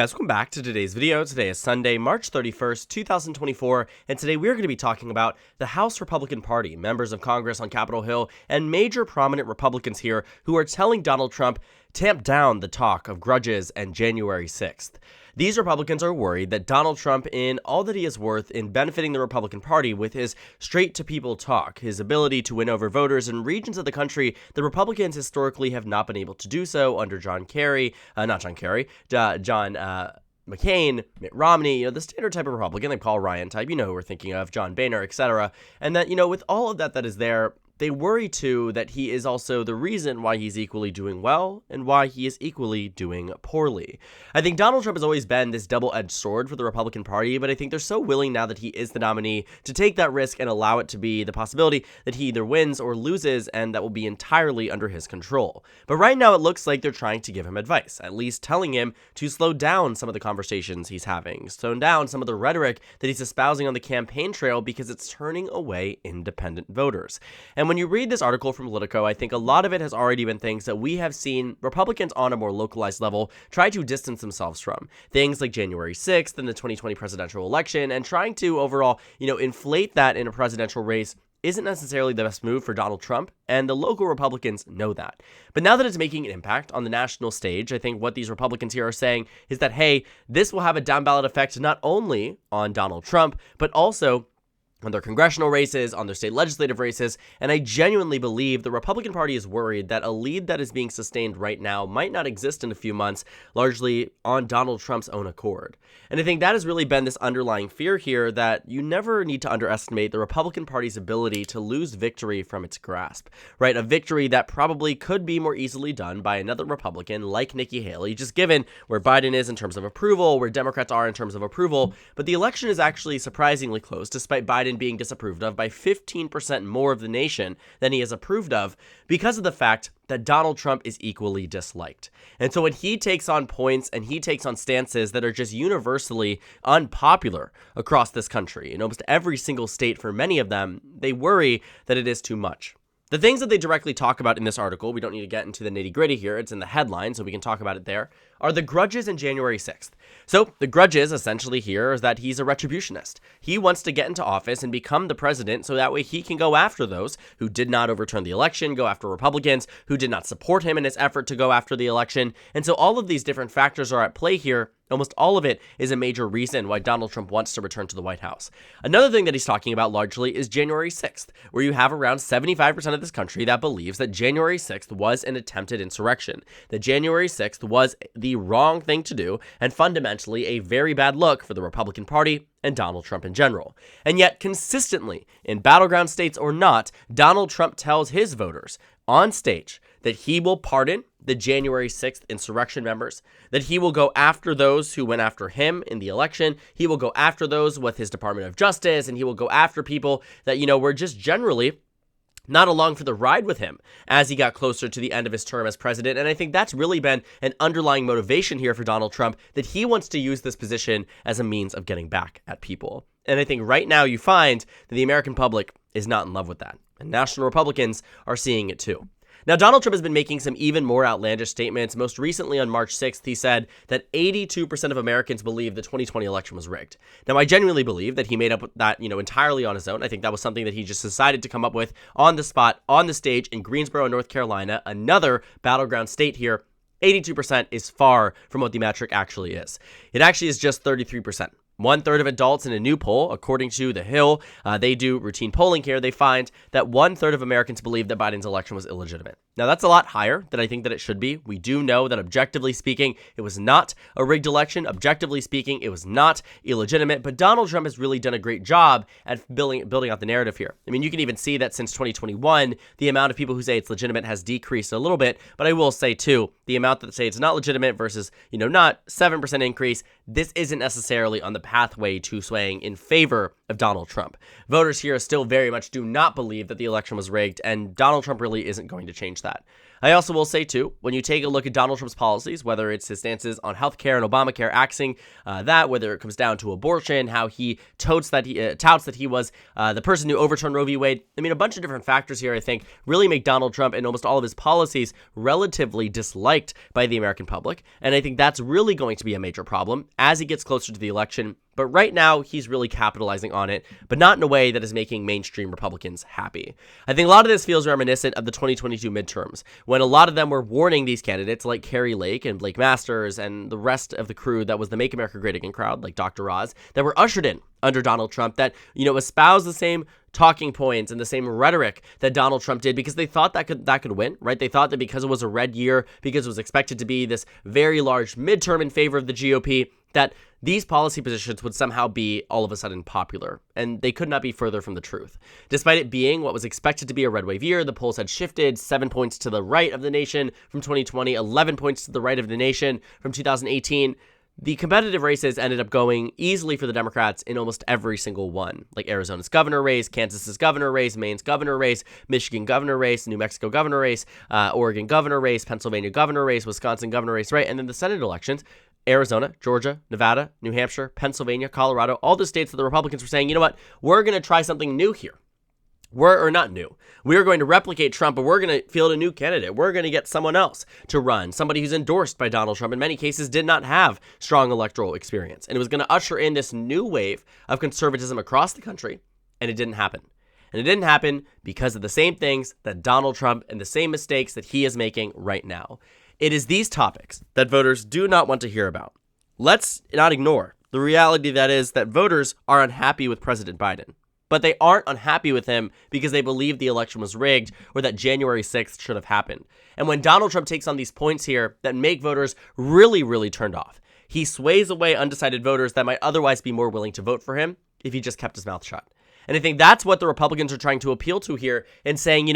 Guys, welcome back to today's video. Today is Sunday, March 31st, 2024, and today we're going to be talking about the House Republican Party, members of Congress on Capitol Hill, and major prominent Republicans here who are telling Donald Trump, tamp down the talk of grudges and January 6th. These Republicans are worried that Donald Trump, in all that he is worth in benefiting the Republican Party with his straight-to-people talk, his ability to win over voters in regions of the country the Republicans historically have not been able to do so under John McCain, Mitt Romney, the standard type of Republican, like Paul Ryan type, who we're thinking of, John Boehner, etc. And that, with all of that is there, they worry, too, that he is also the reason why he's equally doing well and why he is equally doing poorly. I think Donald Trump has always been this double-edged sword for the Republican Party, but I think they're so willing now that he is the nominee to take that risk and allow it to be the possibility that he either wins or loses, and that will be entirely under his control. But right now, it looks like they're trying to give him advice, at least telling him to slow down some of the conversations he's having, slow down some of the rhetoric that he's espousing on the campaign trail because it's turning away independent voters. And when you read this article from Politico, I think a lot of it has already been things that we have seen Republicans on a more localized level try to distance themselves from. Things like January 6th and the 2020 presidential election, and trying to overall, inflate that in a presidential race isn't necessarily the best move for Donald Trump, and the local Republicans know that. But now that it's making an impact on the national stage, I think what these Republicans here are saying is that, hey, this will have a down ballot effect not only on Donald Trump, but also on their congressional races, on their state legislative races, and I genuinely believe the Republican Party is worried that a lead that is being sustained right now might not exist in a few months, largely on Donald Trump's own accord. And I think that has really been this underlying fear here, that you never need to underestimate the Republican Party's ability to lose victory from its grasp, right? A victory that probably could be more easily done by another Republican like Nikki Haley, just given where Biden is in terms of approval, where Democrats are in terms of approval. But the election is actually surprisingly close, despite Biden being disapproved of by 15% more of the nation than he is approved of, because of the fact that Donald Trump is equally disliked. And so when he takes on points and he takes on stances that are just universally unpopular across this country, in almost every single state for many of them, they worry that it is too much. The things that they directly talk about in this article, we don't need to get into the nitty-gritty here, it's in the headline, so we can talk about it there, are the grudges in January 6th. So the grudges essentially here is that he's a retributionist. He wants to get into office and become the president so that way he can go after those who did not overturn the election, go after Republicans who did not support him in his effort to go after the election. And so all of these different factors are at play here. Almost all of it is a major reason why Donald Trump wants to return to the White House. Another thing that he's talking about largely is January 6th, where you have around 75% of this country that believes that January 6th was an attempted insurrection, that January 6th was the wrong thing to do, and fundamentally a very bad look for the Republican Party and Donald Trump in general. And yet, consistently, in battleground states or not, Donald Trump tells his voters on stage that he will pardon the January 6th insurrection members, that he will go after those who went after him in the election, he will go after those with his Department of Justice, and he will go after people that, were just generally not along for the ride with him as he got closer to the end of his term as president. And I think that's really been an underlying motivation here for Donald Trump, that he wants to use this position as a means of getting back at people. And I think right now you find that the American public is not in love with that, and national Republicans are seeing it too. Now, Donald Trump has been making some even more outlandish statements. Most recently on March 6th, he said that 82% of Americans believe the 2020 election was rigged. Now, I genuinely believe that he made up that, entirely on his own. I think that was something that he just decided to come up with on the spot, on the stage in Greensboro, North Carolina, another battleground state here. 82% is far from what the metric actually is. It actually is just 33%. 1/3 of adults in a new poll, according to The Hill, they do routine polling here, they find that 1/3 of Americans believe that Biden's election was illegitimate. Now, that's a lot higher than I think that it should be. We do know that objectively speaking, it was not a rigged election. Objectively speaking, it was not illegitimate, but Donald Trump has really done a great job at building out the narrative here. I mean, you can even see that since 2021, the amount of people who say it's legitimate has decreased a little bit, but I will say too, the amount that say it's not legitimate versus, not 7% increase, this isn't necessarily on the pathway to swaying in favor of Donald Trump. Voters here still very much do not believe that the election was rigged, and Donald Trump really isn't going to change that. I also will say, too, when you take a look at Donald Trump's policies, whether it's his stances on healthcare and Obamacare, axing whether it comes down to abortion, how he touts that he was the person who overturned Roe v. Wade. I mean, a bunch of different factors here, I think, really make Donald Trump and almost all of his policies relatively disliked by the American public. And I think that's really going to be a major problem as he gets closer to the election. But right now, he's really capitalizing on it, but not in a way that is making mainstream Republicans happy. I think a lot of this feels reminiscent of the 2022 midterms, when a lot of them were warning these candidates like Carrie Lake and Blake Masters and the rest of the crew that was the Make America Great Again crowd, like Dr. Oz, that were ushered in under Donald Trump, that, espoused the same talking points and the same rhetoric that Donald Trump did, because they thought that could win, right? They thought that because it was a red year, because it was expected to be this very large midterm in favor of the GOP, that these policy positions would somehow be all of a sudden popular, and they could not be further from the truth. Despite it being what was expected to be a red wave year, the polls had shifted 7 points to the right of the nation from 2020, 11 points to the right of the nation from 2018. The competitive races ended up going easily for the Democrats in almost every single one, like Arizona's governor race, Kansas's governor race, Maine's governor race, Michigan governor race, New Mexico governor race, Oregon governor race, Pennsylvania governor race, Wisconsin governor race, right? And then the Senate elections, Arizona, Georgia, Nevada, New Hampshire, Pennsylvania, Colorado, all the states that the Republicans were saying, you know what, we're going to try something new here. We're not new. We're going to replicate Trump, but we're going to field a new candidate. We're going to get someone else to run, somebody who's endorsed by Donald Trump, in many cases did not have strong electoral experience. And it was going to usher in this new wave of conservatism across the country, and it didn't happen. And it didn't happen because of the same things that Donald Trump and the same mistakes that he is making right now. It is these topics that voters do not want to hear about. Let's not ignore the reality that is that voters are unhappy with President Biden. But they aren't unhappy with him because they believe the election was rigged or that January 6th should have happened. And when Donald Trump takes on these points here that make voters really, really turned off, he sways away undecided voters that might otherwise be more willing to vote for him if he just kept his mouth shut. And I think that's what the Republicans are trying to appeal to here and saying,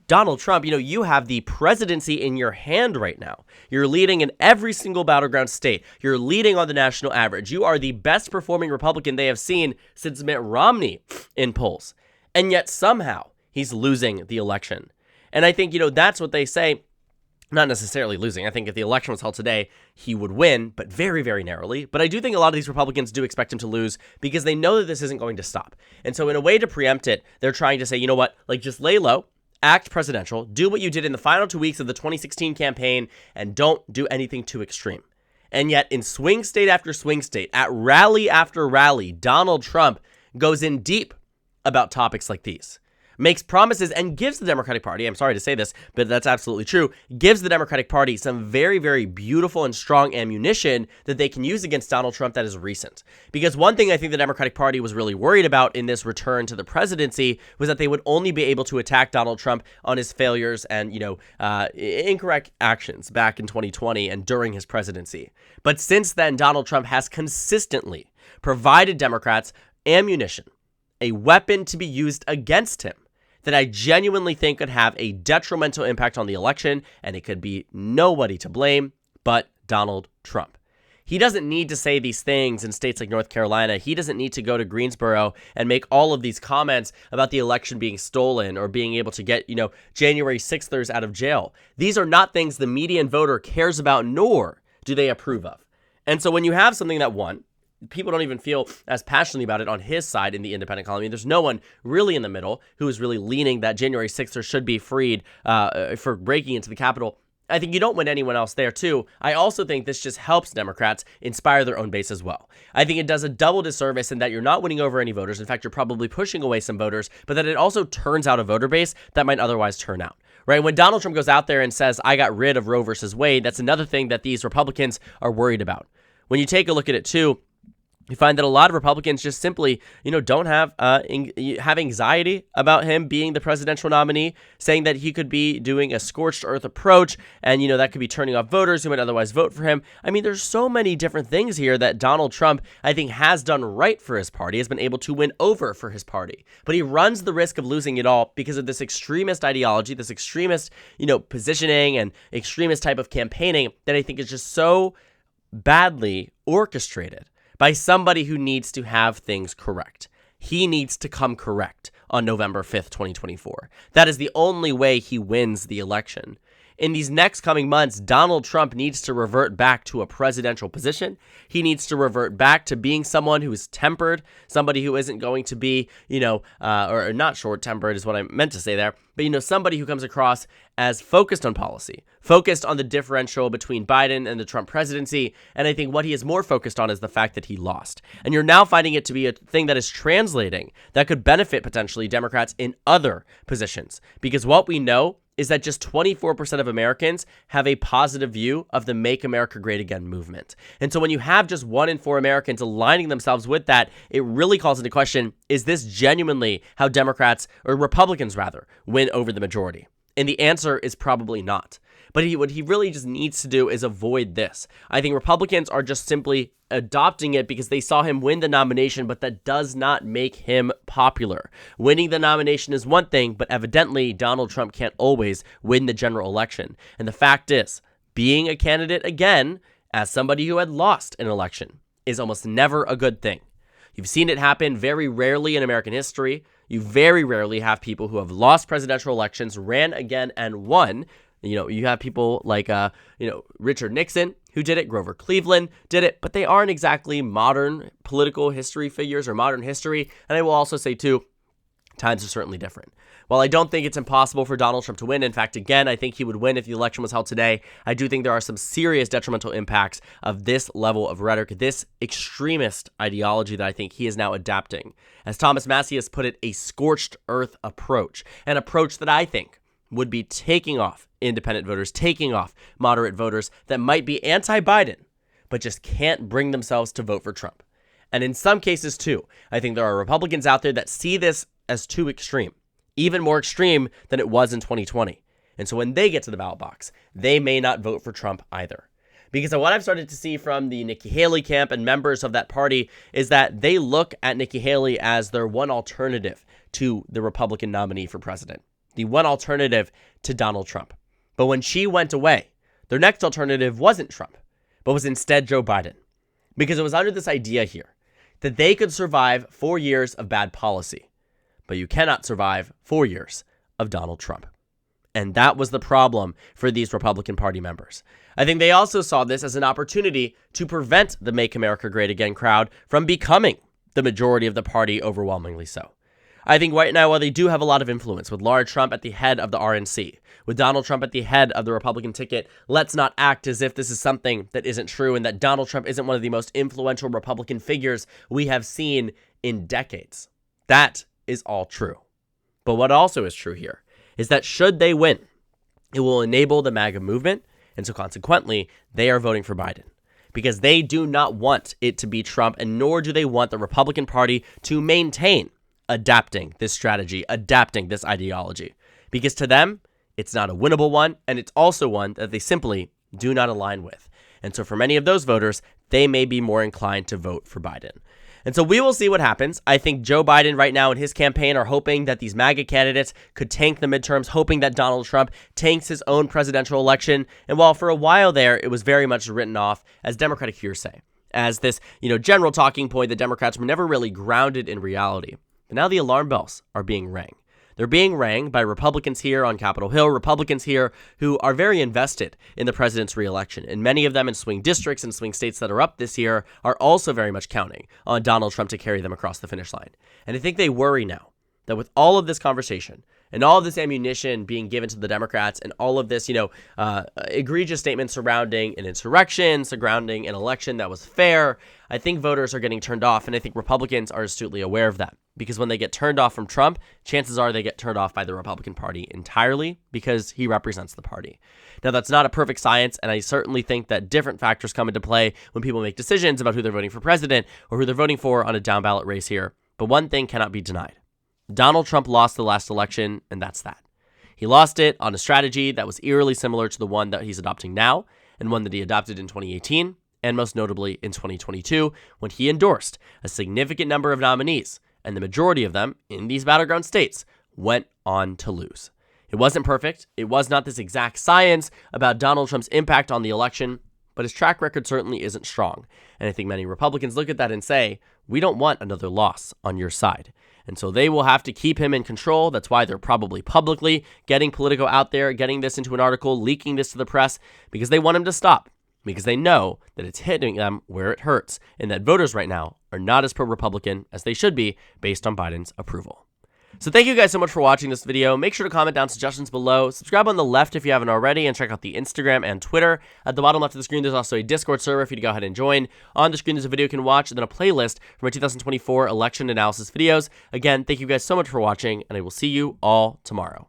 Donald Trump, you have the presidency in your hand right now. You're leading in every single battleground state. You're leading on the national average. You are the best performing Republican they have seen since Mitt Romney in polls. And yet somehow he's losing the election. And I think, that's what they say. Not necessarily losing. I think if the election was held today, he would win, but very, very narrowly. But I do think a lot of these Republicans do expect him to lose because they know that this isn't going to stop. And so in a way to preempt it, they're trying to say, just lay low, act presidential, do what you did in the final 2 weeks of the 2016 campaign, and don't do anything too extreme. And yet in swing state after swing state, at rally after rally, Donald Trump goes in deep about topics like these. Makes promises and gives the Democratic Party, I'm sorry to say this, but that's absolutely true, gives the Democratic Party some very, very beautiful and strong ammunition that they can use against Donald Trump that is recent. Because one thing I think the Democratic Party was really worried about in this return to the presidency was that they would only be able to attack Donald Trump on his failures and, incorrect actions back in 2020 and during his presidency. But since then, Donald Trump has consistently provided Democrats ammunition, a weapon to be used against him, that I genuinely think could have a detrimental impact on the election, and it could be nobody to blame but Donald Trump. He doesn't need to say these things in states like North Carolina. He doesn't need to go to Greensboro and make all of these comments about the election being stolen or being able to get, January 6thers out of jail. These are not things the median voter cares about, nor do they approve of. And so when you have something that, one, people don't even feel as passionately about it on his side in the independent column. There's no one really in the middle who is really leaning that January 6th should be freed for breaking into the Capitol. I think you don't win anyone else there, too. I also think this just helps Democrats inspire their own base as well. I think it does a double disservice in that you're not winning over any voters. In fact, you're probably pushing away some voters, but that it also turns out a voter base that might otherwise turn out. Right? When Donald Trump goes out there and says, I got rid of Roe versus Wade, that's another thing that these Republicans are worried about. When you take a look at it, too, you find that a lot of Republicans just simply, don't have anxiety about him being the presidential nominee, saying that he could be doing a scorched earth approach and, that could be turning off voters who might otherwise vote for him. I mean, there's so many different things here that Donald Trump, I think, has done right for his party, has been able to win over for his party. But he runs the risk of losing it all because of this extremist ideology, this extremist, positioning and extremist type of campaigning that I think is just so badly orchestrated by somebody who needs to have things correct. He needs to come correct on November 5th, 2024. That is the only way he wins the election. In these next coming months, Donald Trump needs to revert back to a presidential position. He needs to revert back to being someone who is tempered, somebody who isn't going to be, or not short-tempered is what I meant to say there, but, somebody who comes across as focused on policy, focused on the differential between Biden and the Trump presidency. And I think what he is more focused on is the fact that he lost. And you're now finding it to be a thing that is translating that could benefit potentially Democrats in other positions. Because what we know is that just 24% of Americans have a positive view of the Make America Great Again movement. And so when you have just 1 in 4 Americans aligning themselves with that, it really calls into question, is this genuinely how Democrats, or Republicans rather, win over the majority? And the answer is probably not. But what he really just needs to do is avoid this. I think Republicans are just simply adopting it because they saw him win the nomination, but that does not make him popular. Winning the nomination is one thing, but evidently Donald Trump can't always win the general election. And the fact is, being a candidate again, as somebody who had lost an election, is almost never a good thing. You've seen it happen very rarely in American history. You very rarely have people who have lost presidential elections, ran again, and won. You have people like, Richard Nixon, who did it, Grover Cleveland did it, but they aren't exactly modern political history figures or modern history. And I will also say, too, times are certainly different. While I don't think it's impossible for Donald Trump to win, in fact, again, I think he would win if the election was held today, I do think there are some serious detrimental impacts of this level of rhetoric, this extremist ideology that I think he is now adapting. As Thomas Massie has put it, a scorched earth approach, an approach that I think would be taking off independent voters, taking off moderate voters that might be anti-Biden, but just can't bring themselves to vote for Trump. And in some cases, too, I think there are Republicans out there that see this as too extreme, even more extreme than it was in 2020. And so when they get to the ballot box, they may not vote for Trump either. Because of what I've started to see from the Nikki Haley camp and members of that party is that they look at Nikki Haley as their one alternative to the Republican nominee for president, the one alternative to Donald Trump. But when she went away, their next alternative wasn't Trump, but was instead Joe Biden. Because it was under this idea here that they could survive 4 years of bad policy, but you cannot survive 4 years of Donald Trump. And that was the problem for these Republican Party members. I think they also saw this as an opportunity to prevent the Make America Great Again crowd from becoming the majority of the party, overwhelmingly so. I think right now, while they do have a lot of influence, with Laura Trump at the head of the RNC, with Donald Trump at the head of the Republican ticket, let's not act as if this is something that isn't true and that Donald Trump isn't one of the most influential Republican figures we have seen in decades. That is all true. But what also is true here is that should they win, it will enable the MAGA movement, and so consequently, they are voting for Biden. Because they do not want it to be Trump, and nor do they want the Republican Party to maintain adapting this strategy, adapting this ideology. Because to them, it's not a winnable one, and it's also one that they simply do not align with. And so for many of those voters, they may be more inclined to vote for Biden. And so we will see what happens. I think Joe Biden right now and his campaign are hoping that these MAGA candidates could tank the midterms, hoping that Donald Trump tanks his own presidential election. And while for a while there, it was very much written off as Democratic hearsay, as this, general talking point that Democrats were never really grounded in reality. But now the alarm bells are being rang. They're being rang by Republicans here on Capitol Hill, Republicans here who are very invested in the president's reelection. And many of them in swing districts and swing states that are up this year are also very much counting on Donald Trump to carry them across the finish line. And I think they worry now that with all of this conversation and all of this ammunition being given to the Democrats and all of this, egregious statements surrounding an insurrection, surrounding an election that was fair, I think voters are getting turned off. And I think Republicans are astutely aware of that. Because when they get turned off from Trump, chances are they get turned off by the Republican Party entirely because he represents the party. Now, that's not a perfect science, and I certainly think that different factors come into play when people make decisions about who they're voting for president or who they're voting for on a down-ballot race here. But one thing cannot be denied. Donald Trump lost the last election, and that's that. He lost it on a strategy that was eerily similar to the one that he's adopting now and one that he adopted in 2018 and most notably in 2022 when he endorsed a significant number of nominees, and the majority of them in these battleground states went on to lose. It wasn't perfect. It was not this exact science about Donald Trump's impact on the election, but his track record certainly isn't strong. And I think many Republicans look at that and say, we don't want another loss on your side. And so they will have to keep him in control. That's why they're probably publicly getting Politico out there, getting this into an article, leaking this to the press, because they want him to stop. Because they know that it's hitting them where it hurts, and that voters right now are not as pro-Republican as they should be based on Biden's approval. So thank you guys so much for watching this video. Make sure to comment down suggestions below. Subscribe on the left if you haven't already, and check out the Instagram and Twitter. At the bottom left of the screen, there's also a Discord server for you to go ahead and join. On the screen, there's a video you can watch, and then a playlist for my 2024 election analysis videos. Again, thank you guys so much for watching, and I will see you all tomorrow.